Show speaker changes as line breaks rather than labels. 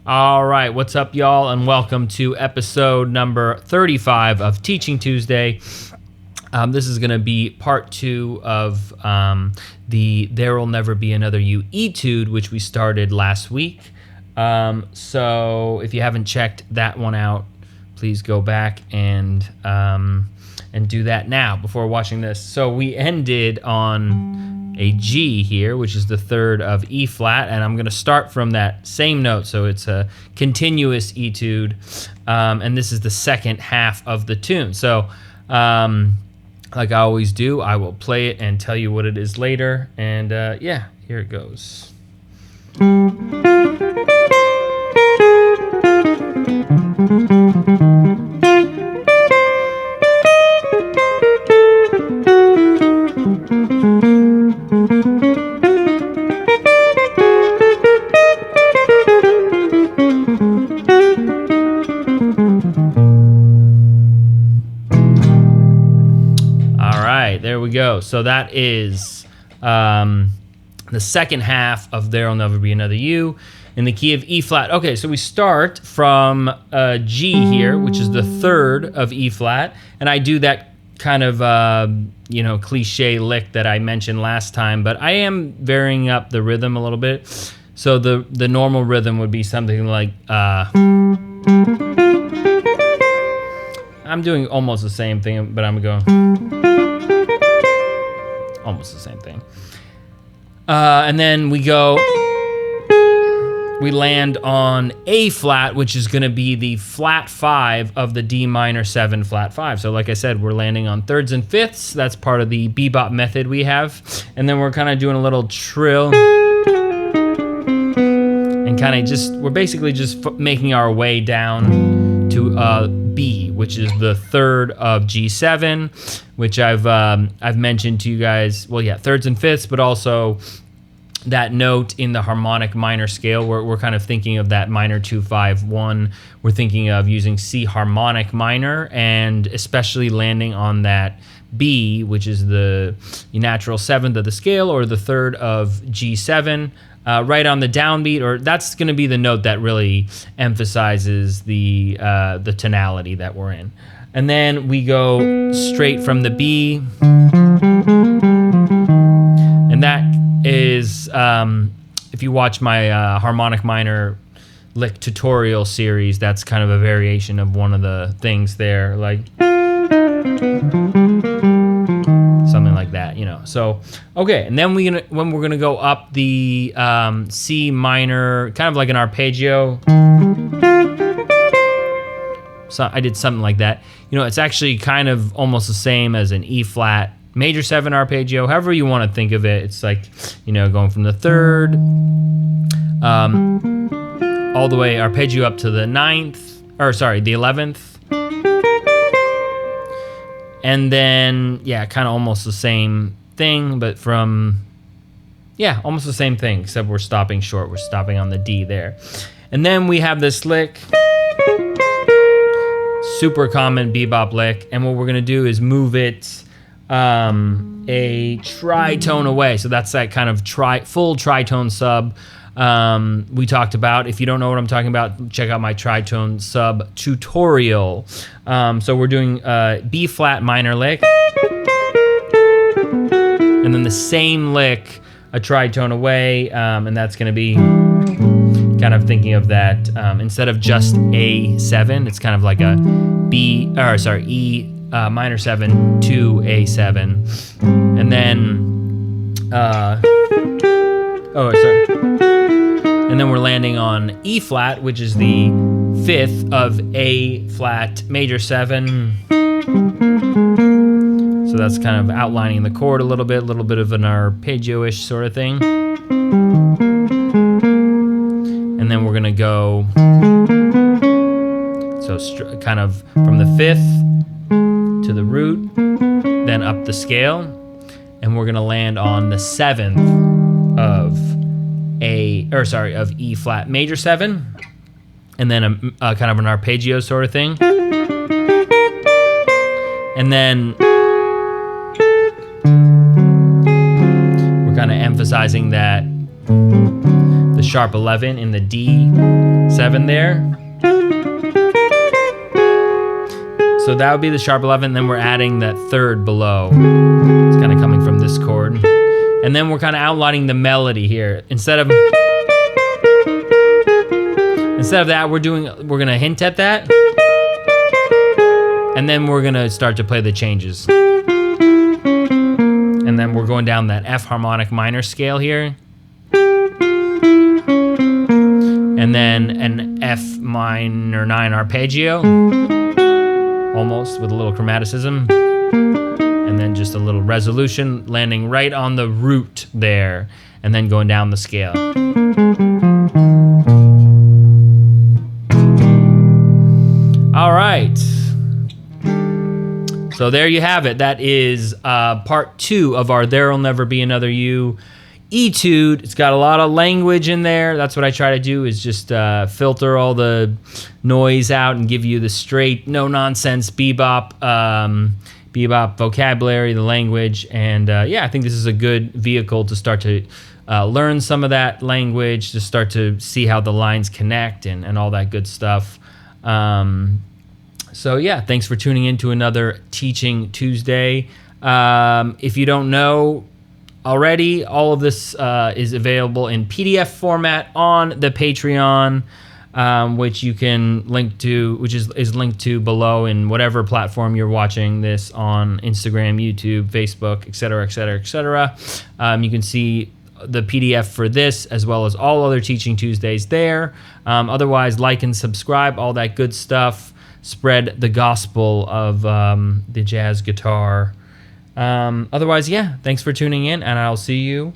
All right, what's up, y'all, and welcome to episode number 35 of Teaching Tuesday. This is going to be part 2 of the There Will Never Be Another You Etude, which we started last week. So if you haven't checked that one out, please go back and do that now before watching this. So we ended on a G here, which is the third of E flat, and I'm going to start from that same note, so it's a continuous etude, and this is the second half of the tune. So like I always do, I will play it and tell you what it is later, and yeah, here it goes. There we go. So that is the second half of There'll Never Be Another You in the key of E flat. Okay, so we start from G here, which is the third of E flat, and I do that kind of cliche lick that I mentioned last time, but I am varying up the rhythm a little bit. So the normal rhythm would be something like I'm doing almost the same thing, but I'm going almost the same thing. And then we land on A flat, which is going to be the flat 5 of the D minor 7 flat 5. So like I said, we're landing on thirds and fifths. That's part of the bebop method we have. And then we're kind of doing a little trill. And kind of we're basically just making our way down to B, which is the third of G7, which I've mentioned to you guys. Well, yeah, thirds and fifths, but also that note in the harmonic minor scale. We're kind of thinking of that minor 2-5-1. We're thinking of using C harmonic minor, and especially landing on that B, which is the natural 7th of the scale, or the third of G7. Right on the downbeat, or that's going to be the note that really emphasizes the tonality that we're in. And then we go straight from the B, and that is, if you watch my harmonic minor lick tutorial series, that's kind of a variation of one of the things there, like something like that, So, okay, and then when we're gonna go up the C minor, kind of like an arpeggio. So I did something like that. It's actually kind of almost the same as an E flat major 7 arpeggio, however you want to think of it. It's like, going from the third, all the way arpeggio up to the 11th. And then, yeah, kind of almost the same thing, but almost the same thing, except we're stopping short. We're stopping on the D there. And then we have this lick, super common bebop lick, and what we're going to do is move it a tritone away. So that's that kind of full tritone sub we talked about. If you don't know what I'm talking about, check out my tritone sub tutorial. So we're doing B flat minor lick, and then the same lick a tritone away, and that's going to be kind of thinking of that instead of just A7, it's kind of like a E minor 7 to A7, and then and then we're landing on E flat, which is the 5th of A flat major 7. So that's kind of outlining the chord a little bit of an arpeggio-ish sort of thing. And then we're gonna go, so kind of from the 5th to the root, then up the scale, and we're gonna land on the 7th of E flat major 7, and then a kind of an arpeggio sort of thing, and then we're kind of emphasizing that the sharp 11 in the D7 there. So that would be the sharp 11, then we're adding that third below. It's kind of coming from this chord. And then we're kind of outlining the melody here. Instead of that, we're going to hint at that. And then we're going to start to play the changes. And then we're going down that F harmonic minor scale here. And then an F minor 9 arpeggio, almost with a little chromaticism. And then just a little resolution, landing right on the root there, and then going down the scale. All right. So there you have it. That is part 2 of our There'll Never Be Another You Etude. It's got a lot of language in there. That's what I try to do, is just filter all the noise out and give you the straight, no-nonsense bebop vocabulary, the language. And yeah, I think this is a good vehicle to start to learn some of that language, to start to see how the lines connect and all that good stuff. So yeah, thanks for tuning in to another Teaching Tuesday. If you don't know already, all of this is available in PDF format on the Patreon, which you can link to, which is linked to below in whatever platform you're watching this on: Instagram, YouTube, Facebook, etc., etc., etc. You can see the PDF for this as well as all other Teaching Tuesdays there. Otherwise, like and subscribe, all that good stuff. Spread the gospel of the jazz guitar. Otherwise, yeah, thanks for tuning in, and I'll see you